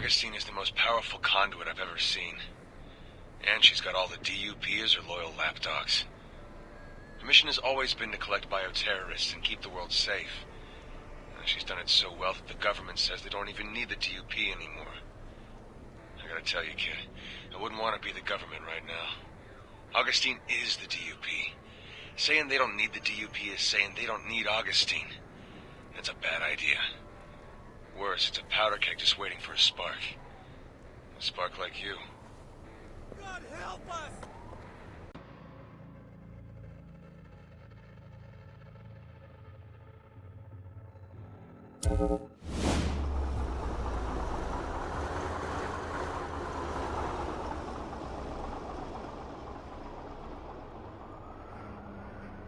Augustine is the most powerful conduit I've ever seen. And she's got all the DUP as her loyal lapdogs. Her mission has always been to collect bioterrorists and keep the world safe. And she's done it so well that the government says they don't even need the DUP anymore. I gotta tell you, kid, I wouldn't want to be the government right now. Augustine is the DUP. Saying they don't need the DUP is saying they don't need Augustine. That's a bad idea. Worse, it's a powder keg just waiting for a spark. A spark like you. God help us!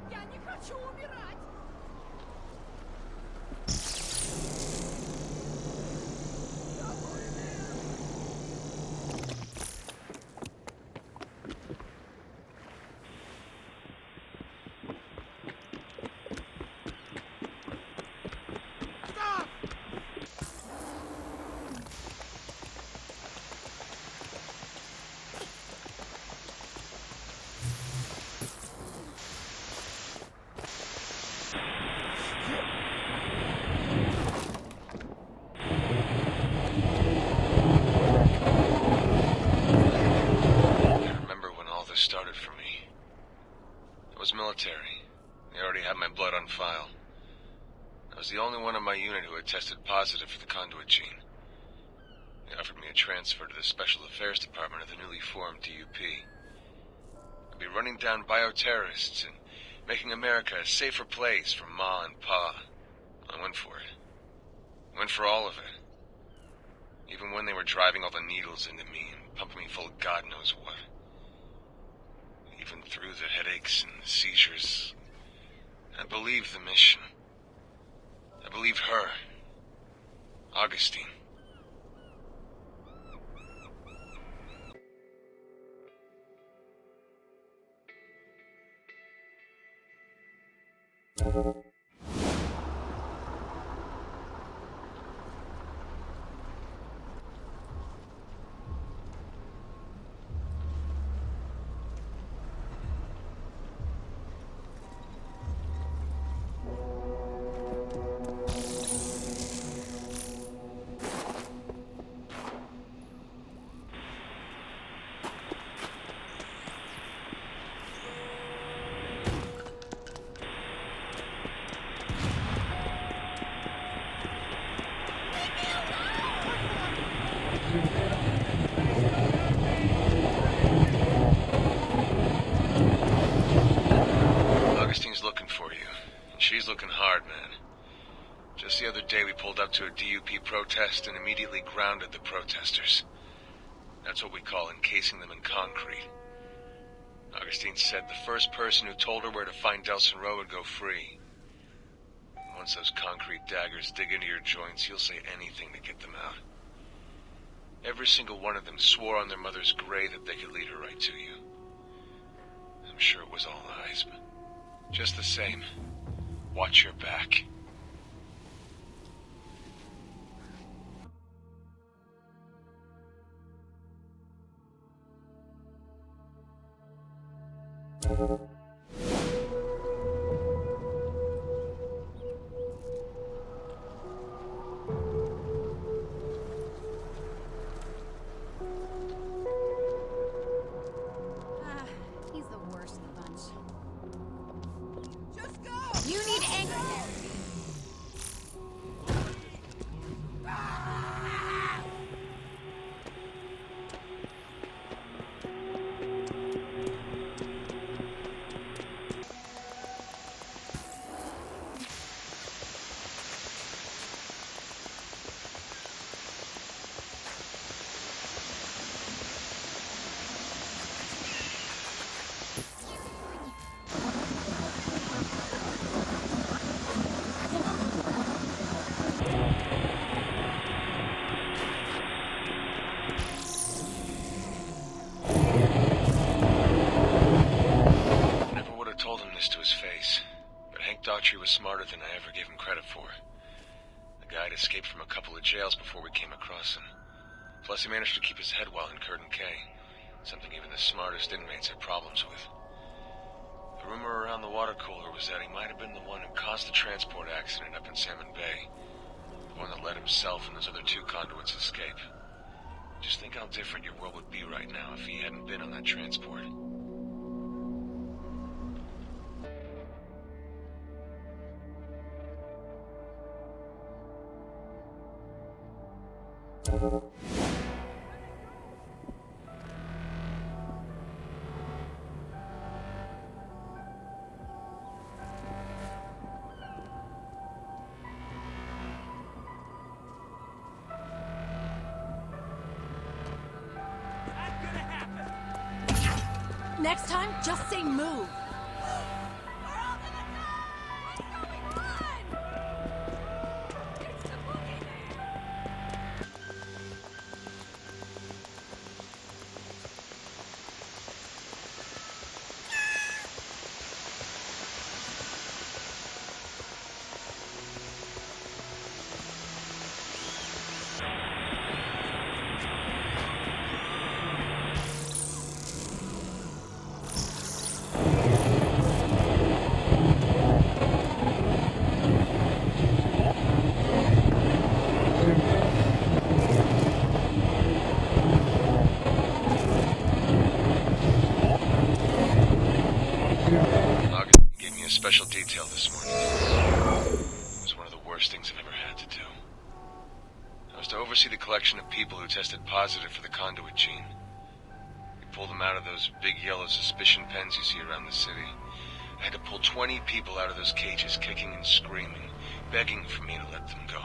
Я не хочу умирать! Started for me. I was military. They already had my blood on file. I was the only one in my unit who had tested positive for the conduit gene. They offered me a transfer to the Special Affairs Department of the newly formed DUP. I'd be running down bioterrorists and making America a safer place for Ma and Pa. I went for it. I went for all of it. Even when they were driving all the needles into me and pumping me full of God knows what. Even through the headaches and the seizures, I believed the mission. I believed her, Augustine. Augustine's looking for you, and she's looking hard, man. Just the other day we pulled up to a DUP protest and immediately grounded the protesters. That's what we call encasing them in concrete. Augustine said the first person who told her where to find Delson Rowe would go free. And once those concrete daggers dig into your joints, you'll say anything to get them out. Every single one of them swore on their mother's grave that they could lead her right to you. I'm sure it was all lies, but just the same, watch your back. He's the worst of the bunch. Just go! You need anger therapy. Autry was smarter than I ever gave him credit for. The guy had escaped from a couple of jails before we came across him. Plus, he managed to keep his head well in Curtin Cay, something even the smartest inmates had problems with. The rumor around the water cooler was that he might have been the one who caused the transport accident up in Salmon Bay, the one that let himself and those other two conduits escape. Just think how different your world would be right now if he hadn't been on that transport. Next time, just say move. Special detail this morning. It was one of the worst things I've ever had to do. I was to oversee the collection of people who tested positive for the conduit gene. We pulled them out of those big yellow suspicion pens you see around the city. I had to pull 20 people out of those cages, kicking and screaming, begging for me to let them go.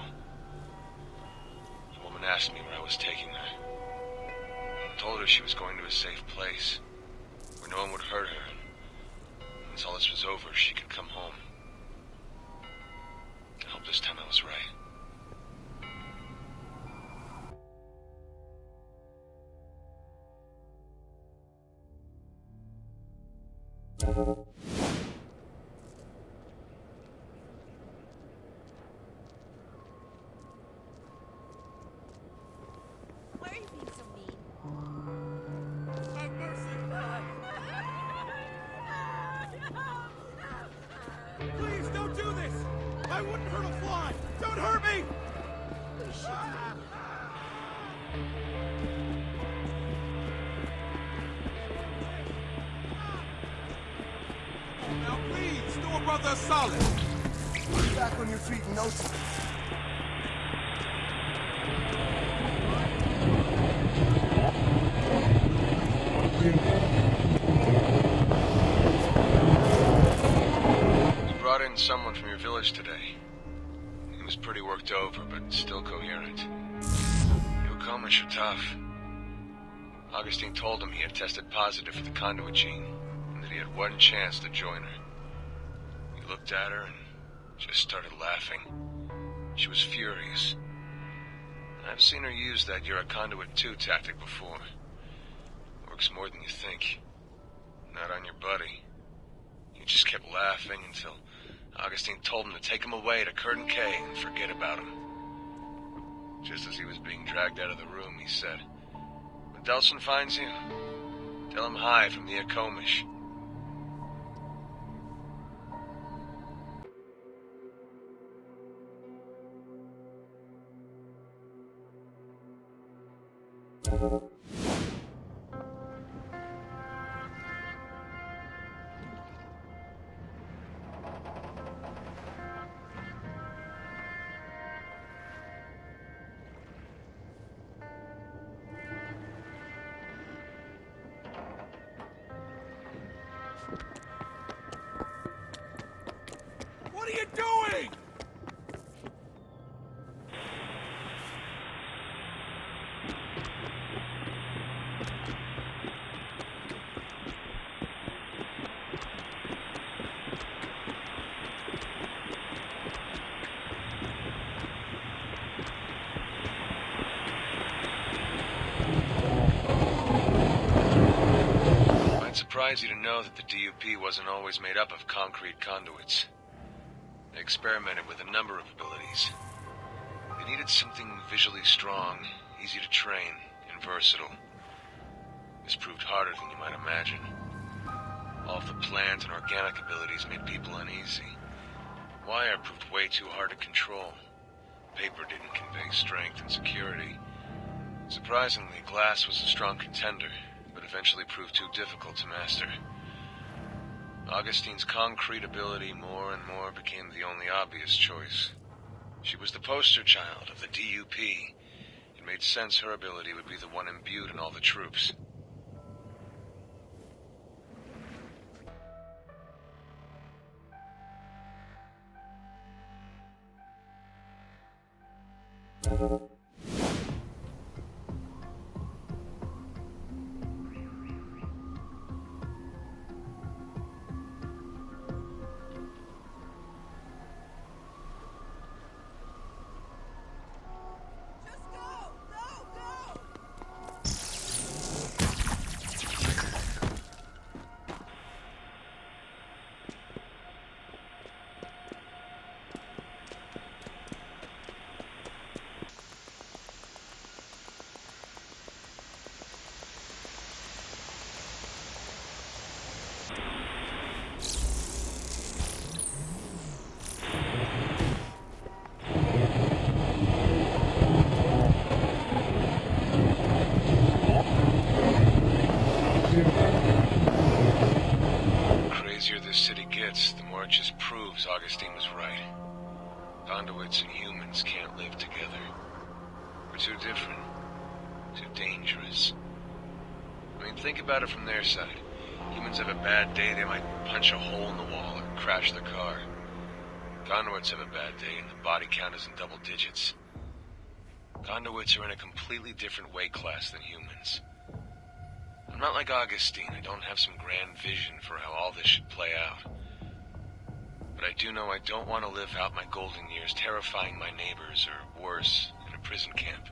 The woman asked me where I was taking her. I told her she was going to a safe place, where no one would hurt her. Once all this was over, she could come home. I hope this time I was right. Why are you being so mean? Have mercy! Please don't do this! I wouldn't hurt a fly! Don't hurt me! We should Now please, do a brother a solid! Be back on your feet in no time. You brought in someone from your village today. He was pretty worked over, but still coherent. You Akomish are tough. Augustine told him he had tested positive for the conduit gene, and that he had one chance to join her. He looked at her and just started laughing. She was furious. I've seen her use that "you're a conduit too" tactic before. Works more than you think. Not on your buddy. He just kept laughing until Augustine told him to take him away to Curtin Cay and forget about him. Just as he was being dragged out of the room, he said, "When Delson finds you, tell him hi from the Akomish." What are you doing? Might surprise you to know that the DUP wasn't always made up of concrete conduits. I experimented with a number of abilities. They needed something visually strong, easy to train, and versatile. This proved harder than you might imagine. All of the plant and organic abilities made people uneasy. Wire proved way too hard to control. Paper didn't convey strength and security. Surprisingly, glass was a strong contender, but eventually proved too difficult to master. Augustine's concrete ability more and more became the only obvious choice. She was the poster child of the DUP. It made sense her ability would be the one imbued in all the troops. Just go! Go! Go! The crazier this city gets, the more it just proves Augustine was right. Conduits and humans can't live together. We're too different. Too dangerous. I mean, think about it from their side. Humans have a bad day, they might punch a hole in the wall or crash their car. Conduits have a bad day, and the body count is in double digits. Conduits are in a completely different weight class than humans. I'm not like Augustine. I don't have some grand vision for how all this should play out. But I do know I don't want to live out my golden years terrifying my neighbors, or worse, in a prison camp.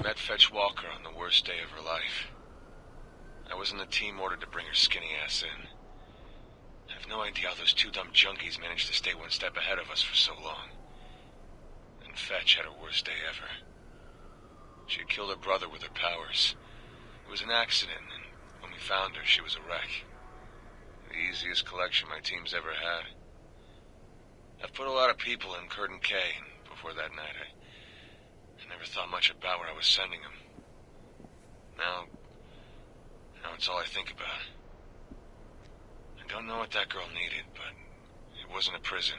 Met Fetch Walker on the worst day of her life. I was in the team ordered to bring her skinny ass in. I have no idea how those two dumb junkies managed to stay one step ahead of us for so long. And Fetch had her worst day ever. She had killed her brother with her powers. It was an accident, and when we found her, she was a wreck. The easiest collection my team's ever had. I've put a lot of people in Curtin K, and before that night, I never thought much about where I was sending them. Now it's all I think about. I don't know what that girl needed, but it wasn't a prison.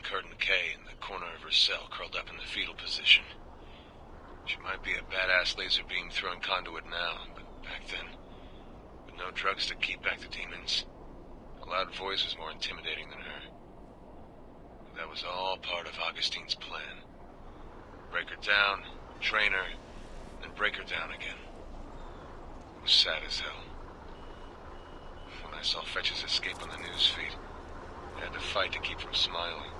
Curtin K in the corner of her cell, curled up in the fetal position. She might be a badass laser beam throwing conduit now, but back then, with no drugs to keep back the demons, a loud voice was more intimidating than her. That was all part of Augustine's plan. Break her down, train her, then break her down again. It was sad as hell. When I saw Fetch's escape on the newsfeed, I had to fight to keep from smiling.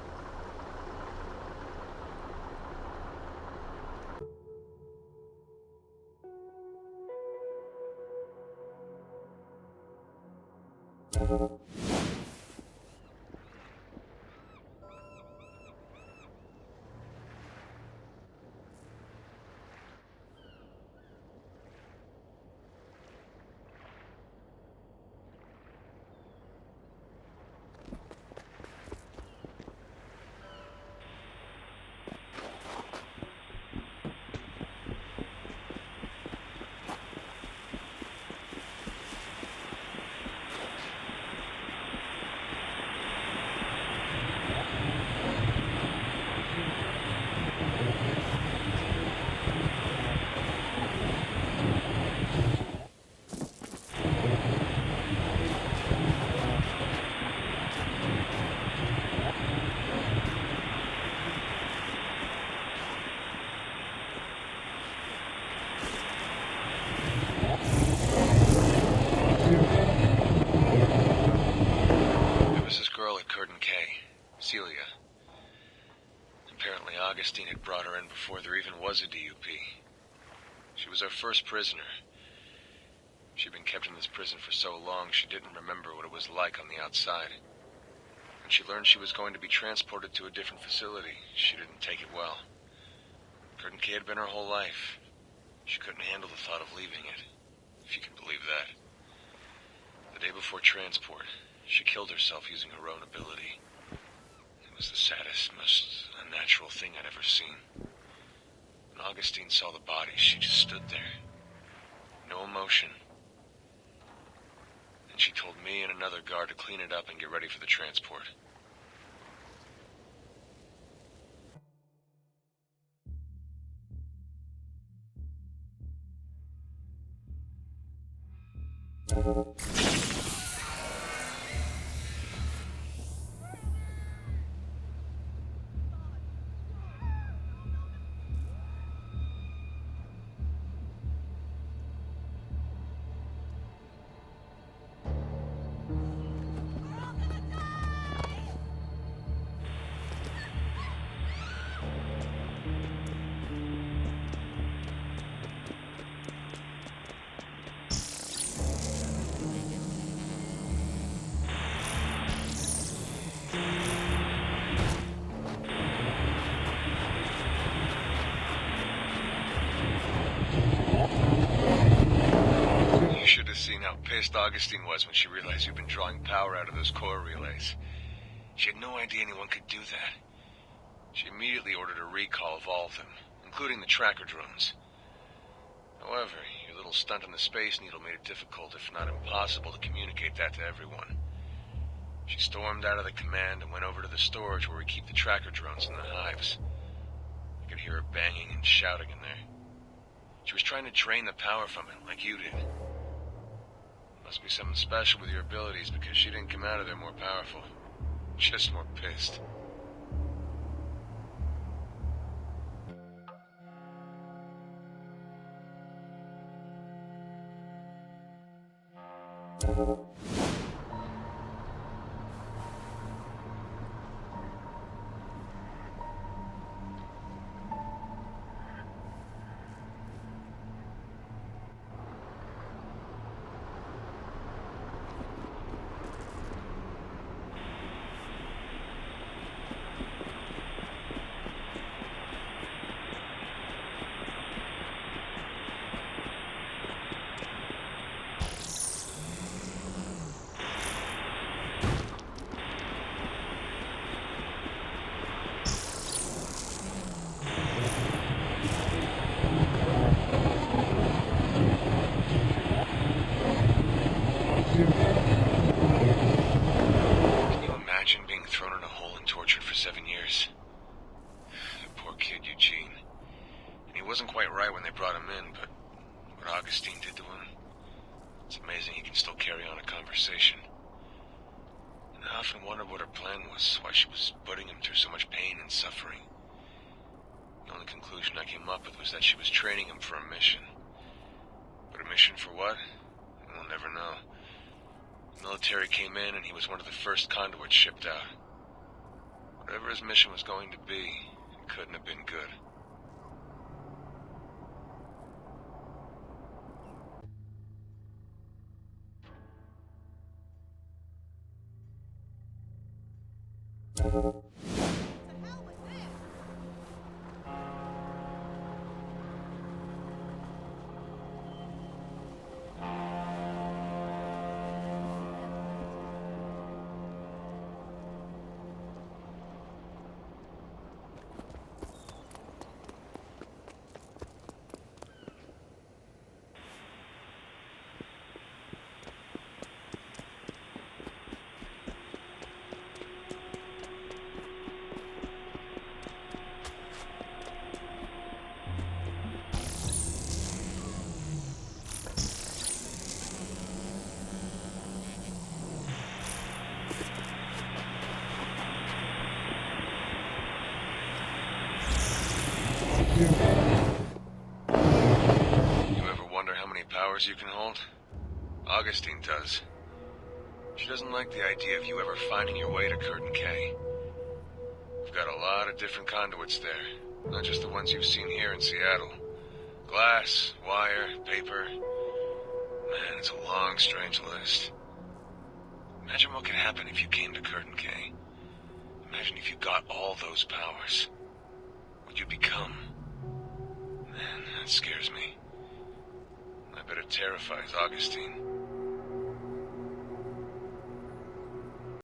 Celia. Apparently Augustine had brought her in before there even was a DUP. She was our first prisoner. She'd been kept in this prison for so long she didn't remember what it was like on the outside. When she learned she was going to be transported to a different facility, she didn't take it well. Curtin K had been her whole life. She couldn't handle the thought of leaving it, if you can believe that. The day before transport, she killed herself using her own ability. It was the saddest, most unnatural thing I'd ever seen. When Augustine saw the body, she just stood there. No emotion. And she told me and another guard to clean it up and get ready for the transport. You should have seen how pissed Augustine was when she realized you'd been drawing power out of those core relays. She had no idea anyone could do that. She immediately ordered a recall of all of them, including the tracker drones. However, your little stunt on the Space Needle made it difficult, if not impossible, to communicate that to everyone. She stormed out of the command and went over to the storage where we keep the tracker drones in the hives. I could hear her banging and shouting in there. She was trying to drain the power from it, like you did. Must be something special with your abilities, because she didn't come out of there more powerful. Just more pissed. wasn't quite right when they brought him in, but what Augustine did to him, it's amazing he can still carry on a conversation. And I often wondered what her plan was, why she was putting him through so much pain and suffering. The only conclusion I came up with was that she was training him for a mission. But a mission for what? We'll never know. The military came in and he was one of the first conduits shipped out. Whatever his mission was going to be, it couldn't have been good. The hell was this? You ever wonder how many powers you can hold? Augustine does. She doesn't like the idea of you ever finding your way to Curtin K. We've got a lot of different conduits there, not just the ones you've seen here in Seattle. Glass, wire, paper. Man, it's a long, strange list. Imagine what could happen if you came to Curtin K. Imagine if you got all those powers. What you become. Man, that scares me. I bet it terrifies Augustine.